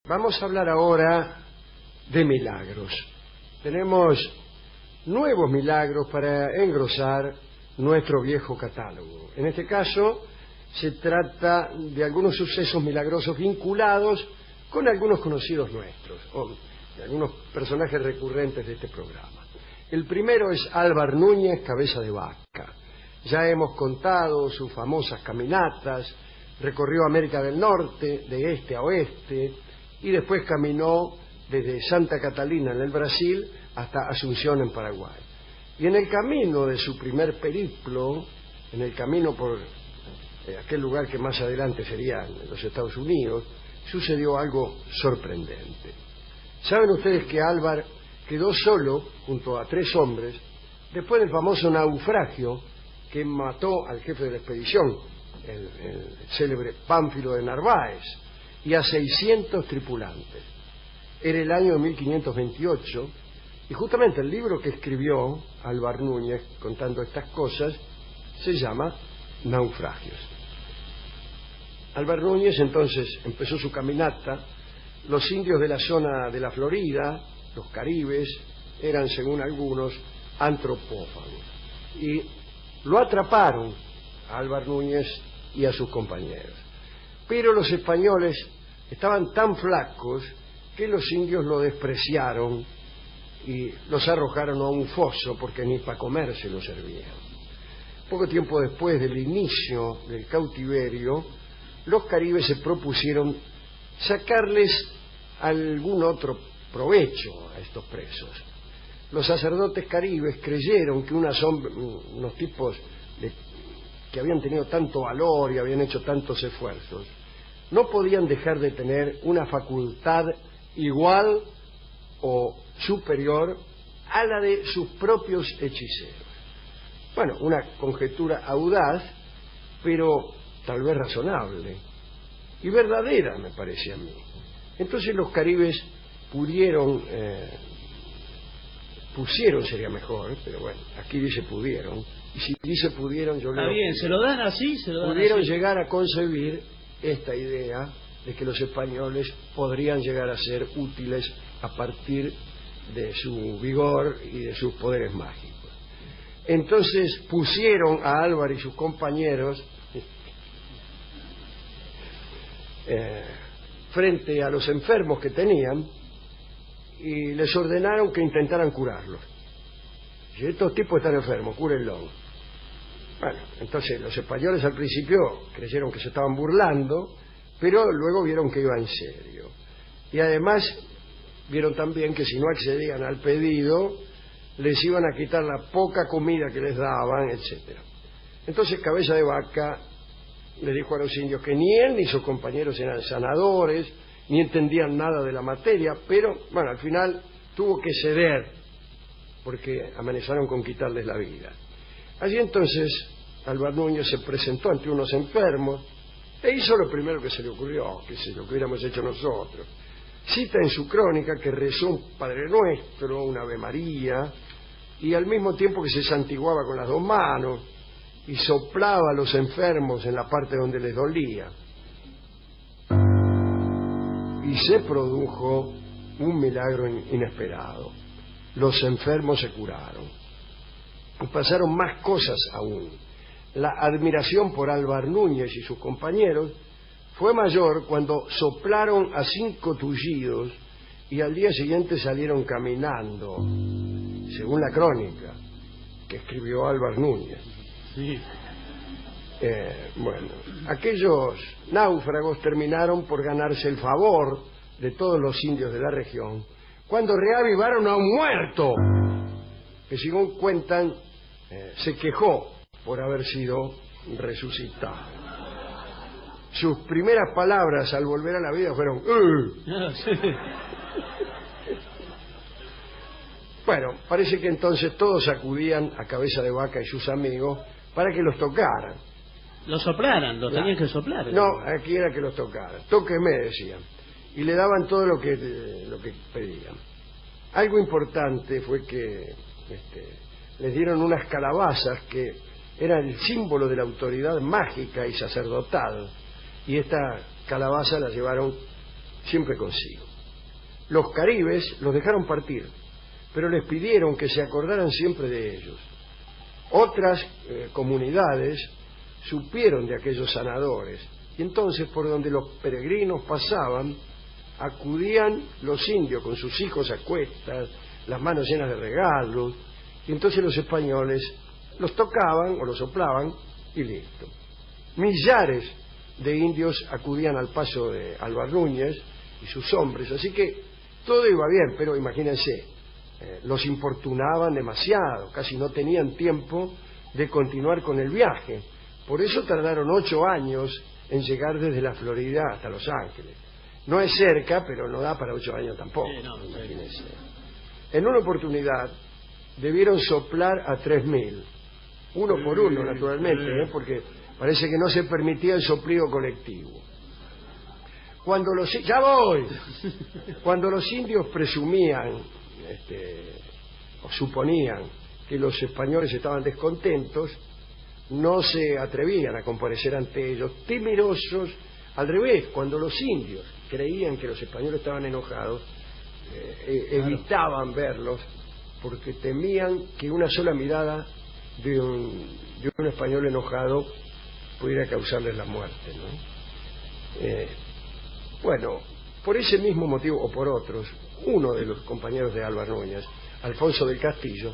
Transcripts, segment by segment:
Vamos a hablar ahora de milagros. Tenemos nuevos milagros para engrosar nuestro viejo catálogo. En este caso, se trata de algunos sucesos milagrosos vinculados con algunos conocidos nuestros, o de algunos personajes recurrentes de este programa. El primero es Álvar Núñez, cabeza de vaca. Ya hemos contado sus famosas caminatas, recorrió América del Norte, de este a oeste, y después caminó desde Santa Catalina en el Brasil hasta Asunción en Paraguay. Y en el camino de su primer periplo, en el camino por aquel lugar que más adelante serían los Estados Unidos, sucedió algo sorprendente. ¿Saben ustedes que Álvar quedó solo junto a 3 hombres después del famoso naufragio que mató al jefe de la expedición, el célebre Pánfilo de Narváez, y a 600 tripulantes? Era el año 1528 y justamente el libro que escribió Álvar Núñez contando estas cosas se llama Naufragios. Álvar Núñez entonces empezó su caminata. Los indios de la zona de la Florida, los caribes, eran según algunos antropófagos y lo atraparon a Álvar Núñez y a sus compañeros. Pero los españoles estaban tan flacos que los indios lo despreciaron y los arrojaron a un foso porque ni para comer se lo servían. Poco tiempo después del inicio del cautiverio, los caribes se propusieron sacarles algún otro provecho a estos presos. Los sacerdotes caribes creyeron que unos tipos que habían tenido tanto valor y habían hecho tantos esfuerzos no podían dejar de tener una facultad igual o superior a la de sus propios hechiceros. Bueno, una conjetura audaz, pero tal vez razonable y verdadera, me parece a mí. Entonces los caribes pusieron sería mejor, pero bueno, aquí dice pudieron, y si dice pudieron yo leo. Está bien, se lo dan así, pudieron llegar a concebir esta idea de que los españoles podrían llegar a ser útiles a partir de su vigor y de sus poderes mágicos. Entonces pusieron a Álvar y sus compañeros frente a los enfermos que tenían y les ordenaron que intentaran curarlos. Si estos tipos están enfermos, cúrenlos. Bueno, entonces los españoles al principio creyeron que se estaban burlando, pero luego vieron que iba en serio. Y además vieron también que si no accedían al pedido, les iban a quitar la poca comida que les daban, etcétera. Entonces Cabeza de Vaca le dijo a los indios que ni él ni sus compañeros eran sanadores, ni entendían nada de la materia, pero bueno, al final tuvo que ceder, porque amenazaron con quitarles la vida. Allí entonces Álvar Núñez se presentó ante unos enfermos e hizo lo primero que se le ocurrió, que es lo que hubiéramos hecho nosotros. Cita en su crónica que rezó un Padre Nuestro, una Ave María, y al mismo tiempo que se santiguaba con las 2 manos y soplaba a los enfermos en la parte donde les dolía. Y se produjo un milagro inesperado. Los enfermos se curaron. Y pasaron más cosas aún. La admiración por Álvar Núñez y sus compañeros fue mayor cuando soplaron a 5 tullidos y al día siguiente salieron caminando, según la crónica que escribió Álvar Núñez. Sí. Bueno, aquellos náufragos terminaron por ganarse el favor de todos los indios de la región cuando reavivaron a un muerto que, según cuentan, se quejó por haber sido resucitado. Sus primeras palabras al volver a la vida fueron Bueno, parece que entonces todos acudían a Cabeza de Vaca y sus amigos para que los tocaran. Los soplaran, los tenían que soplar. No, aquí era que los tocaran. Tóqueme, decían. Y le daban todo lo que pedían. Algo importante fue que les dieron unas calabazas que eran el símbolo de la autoridad mágica y sacerdotal. Y esta calabaza la llevaron siempre consigo. Los caribes los dejaron partir, pero les pidieron que se acordaran siempre de ellos. Otras comunidades supieron de aquellos sanadores, y entonces por donde los peregrinos pasaban, acudían los indios con sus hijos a cuestas, las manos llenas de regalos, y entonces los españoles los tocaban o los soplaban y listo. Millares de indios acudían al paso de Álvar Núñez y sus hombres, así que todo iba bien, pero imagínense, los importunaban demasiado, casi no tenían tiempo de continuar con el viaje. Por eso tardaron 8 años en llegar desde la Florida hasta Los Ángeles. No es cerca, pero no da para 8 años tampoco, imagínense. En una oportunidad debieron soplar a 3.000, uno por uno, naturalmente, porque parece que no se permitía el soplido colectivo. Cuando los indios presumían o suponían que los españoles estaban descontentos, no se atrevían a comparecer ante ellos, temerosos. Al revés, cuando los indios creían que los españoles estaban enojados, evitaban verlos porque temían que una sola mirada de un español enojado pudiera causarles la muerte, ¿no? Bueno, por ese mismo motivo o por otros, uno de los compañeros de Álvar Núñez, Alfonso del Castillo,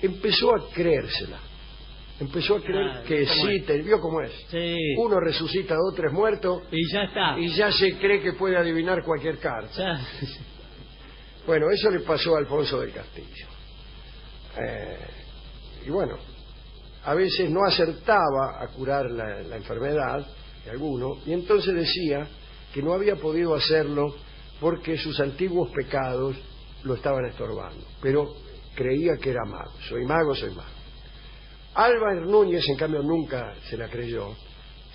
empezó a creérsela. Empezó a creer que sí, te vio cómo es. Sí. Uno resucita a 2 o 3 muertos Y ya está. y ya se cree que puede adivinar cualquier carta. Ya. Bueno, eso le pasó a Alfonso del Castillo. Y bueno, a veces no acertaba a curar la enfermedad de alguno, y entonces decía que no había podido hacerlo porque sus antiguos pecados lo estaban estorbando, pero creía que era mago. Soy mago, soy mago. Álvar Núñez, en cambio, nunca se la creyó.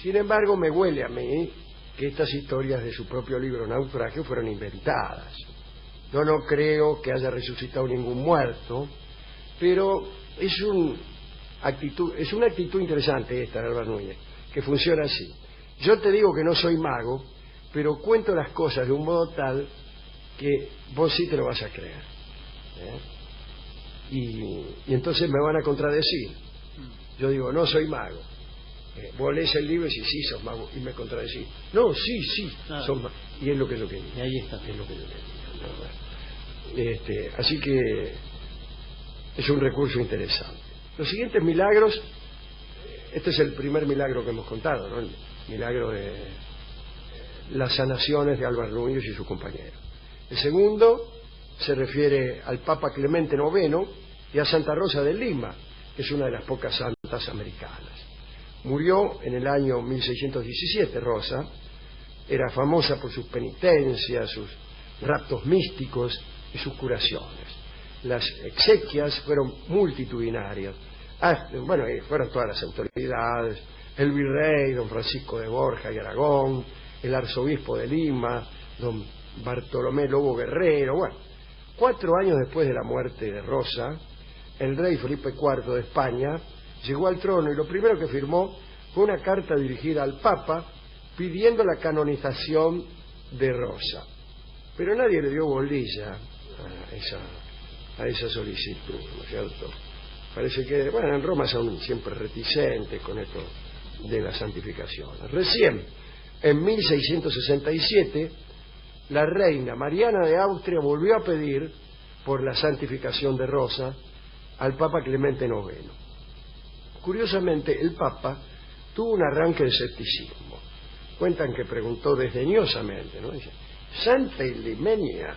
Sin embargo, me huele a mí que estas historias de su propio libro Naufragio fueron inventadas. Yo no creo que haya resucitado ningún muerto, pero es una actitud interesante esta de Álvar Núñez, que funciona así. Yo te digo que no soy mago, pero cuento las cosas de un modo tal que vos sí te lo vas a creer. Y entonces me van a contradecir. Yo digo, no soy mago. Vos lees el libro y decís, sí, sos mago. Y me contradecís. No, sí, sos mago. Y es lo que yo quería. Y ahí está. Es lo que yo quería. Así que es un recurso interesante. Los siguientes milagros, este es el primer milagro que hemos contado, ¿no? El milagro de las sanaciones de Álvar Núñez y sus compañeros. El segundo se refiere al Papa Clemente IX y a Santa Rosa de Lima, que es una de las pocas santas americanas. Murió en el año 1617 Rosa, era famosa por sus penitencias, sus raptos místicos y sus curaciones. Las exequias fueron multitudinarias. Bueno, fueron todas las autoridades, el virrey, don Francisco de Borja y Aragón, el arzobispo de Lima, don Bartolomé Lobo Guerrero. Bueno, 4 años después de la muerte de Rosa, el rey Felipe IV de España llegó al trono y lo primero que firmó fue una carta dirigida al Papa pidiendo la canonización de Rosa. Pero nadie le dio bolilla a esa solicitud, ¿no es cierto? Parece que, bueno, en Roma son siempre reticentes con esto de la santificación. Recién, en 1667, la reina Mariana de Austria volvió a pedir por la santificación de Rosa al Papa Clemente IX. Curiosamente, el Papa tuvo un arranque de escepticismo. Cuentan que preguntó desdeñosamente, ¿no? Dice, Santa Ilimenia,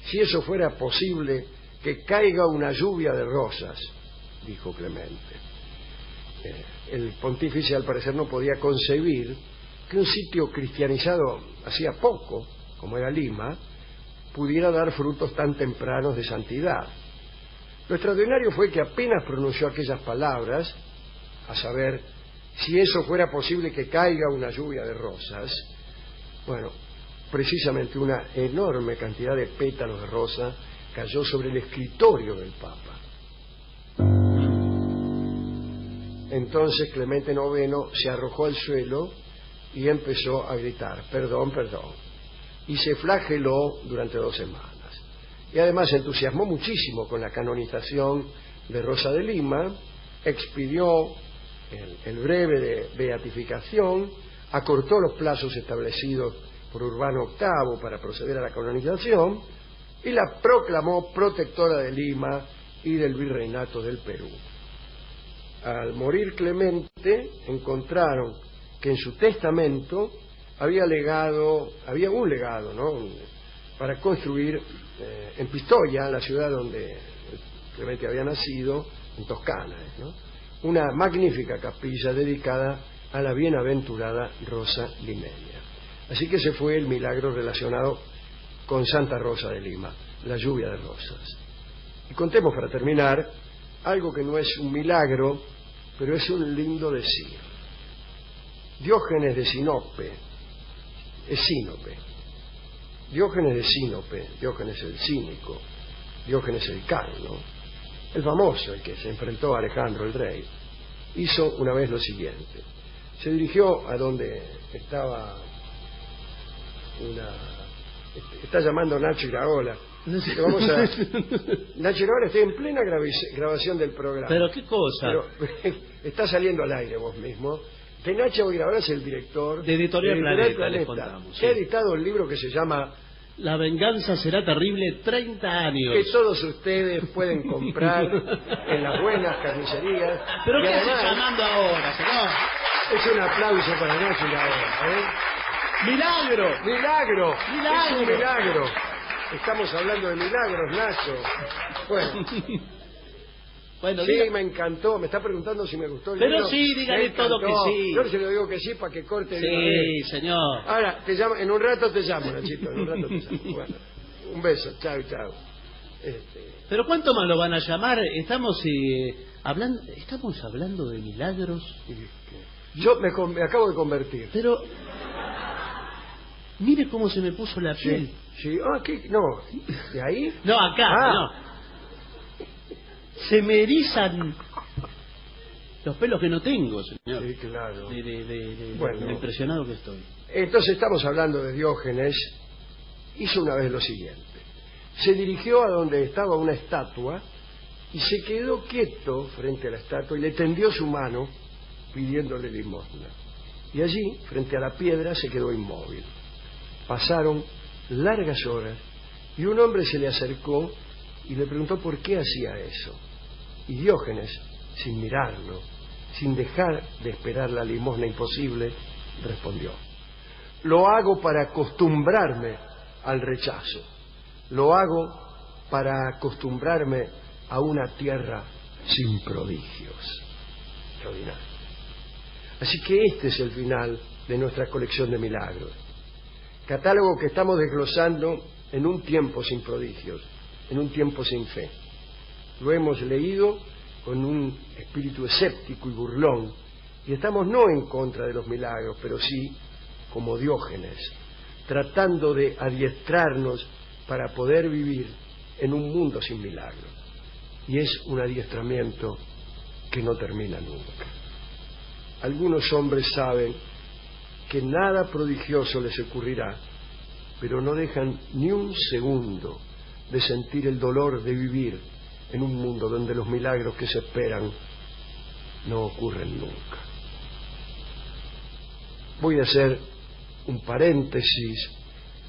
si eso fuera posible, que caiga una lluvia de rosas, dijo Clemente. El pontífice al parecer no podía concebir que un sitio cristianizado hacía poco, como era Lima, pudiera dar frutos tan tempranos de santidad. Lo extraordinario fue que apenas pronunció aquellas palabras, a saber, si eso fuera posible que caiga una lluvia de rosas, bueno, precisamente una enorme cantidad de pétalos de rosa cayó sobre el escritorio del Papa. Entonces Clemente IX se arrojó al suelo y empezó a gritar, perdón, perdón. y se flageló durante 2 semanas. Y además se entusiasmó muchísimo con la canonización de Rosa de Lima, expidió el breve de beatificación, acortó los plazos establecidos por Urbano VIII para proceder a la canonización y la proclamó protectora de Lima y del virreinato del Perú. Al morir Clemente, encontraron que en su testamento había un legado, ¿no?, para construir en Pistoia, la ciudad donde Clemente había nacido, en Toscana, ¿no?, una magnífica capilla dedicada a la bienaventurada Rosa Limeña. Así que ese fue el milagro relacionado con Santa Rosa de Lima, la lluvia de rosas. Y contemos para terminar algo que no es un milagro, pero es un lindo decir. Diógenes de Sinope, Diógenes de Sinope, Diógenes el cínico, Diógenes el calmo, el famoso, el que se enfrentó a Alejandro el rey, hizo una vez lo siguiente. Se dirigió a donde estaba está llamando Nacho Iraola. Nacho Iraola, estoy en plena grabación del programa. ¿Pero qué cosa? Pero, está saliendo al aire vos mismo. De Nacho Iraola es el director de Editorial Planeta, les contamos. Que ha editado el libro que se llama La venganza será terrible, 30 años. Que todos ustedes pueden comprar en las buenas carnicerías. ¿Pero qué está llamando ahora, señor? Es un aplauso para Nacho Iraola, ¡Milagro! ¡Milagro! ¡Milagro! Es un milagro. Estamos hablando de milagros, Nacho. Bueno, sí, me encantó. Me está preguntando si me gustó el libro. Pero sí, dígale todo que sí. Yo se lo digo que sí para que corte. Sí, señor. Ahora, en un rato te llamo, Nachito. En un rato te llamo. Bueno, un beso. Chao, chao. ¿Pero cuánto más lo van a llamar? Estamos hablando de milagros. Yo me acabo de convertir. Pero mire cómo se me puso la piel. Sí. ¿Qué? No. ¿De ahí? No, acá. No. Se me erizan los pelos que no tengo, señor. Sí, claro. Bueno, impresionado que estoy. Entonces estamos hablando de Diógenes. Hizo una vez lo siguiente. Se dirigió a donde estaba una estatua y se quedó quieto frente a la estatua y le tendió su mano pidiéndole limosna. Y allí, frente a la piedra, se quedó inmóvil. Pasaron largas horas y un hombre se le acercó y le preguntó por qué hacía eso. Y Diógenes, sin mirarlo, sin dejar de esperar la limosna imposible, respondió: lo hago para acostumbrarme al rechazo, lo hago para acostumbrarme a una tierra sin prodigios. Extraordinario. Así que este es el final de nuestra colección de milagros, catálogo que estamos desglosando en un tiempo sin prodigios, en un tiempo sin fe. Lo hemos leído con un espíritu escéptico y burlón, y estamos no en contra de los milagros, pero sí, como Diógenes, tratando de adiestrarnos para poder vivir en un mundo sin milagros. Y es un adiestramiento que no termina nunca. Algunos hombres saben que nada prodigioso les ocurrirá, pero no dejan ni un segundo de sentir el dolor de vivir en un mundo donde los milagros que se esperan no ocurren nunca. Voy a hacer un paréntesis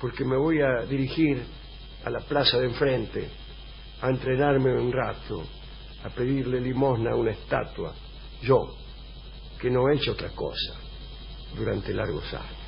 porque me voy a dirigir a la plaza de enfrente a entrenarme un rato, a pedirle limosna a una estatua, yo, que no he hecho otra cosa durante largos años.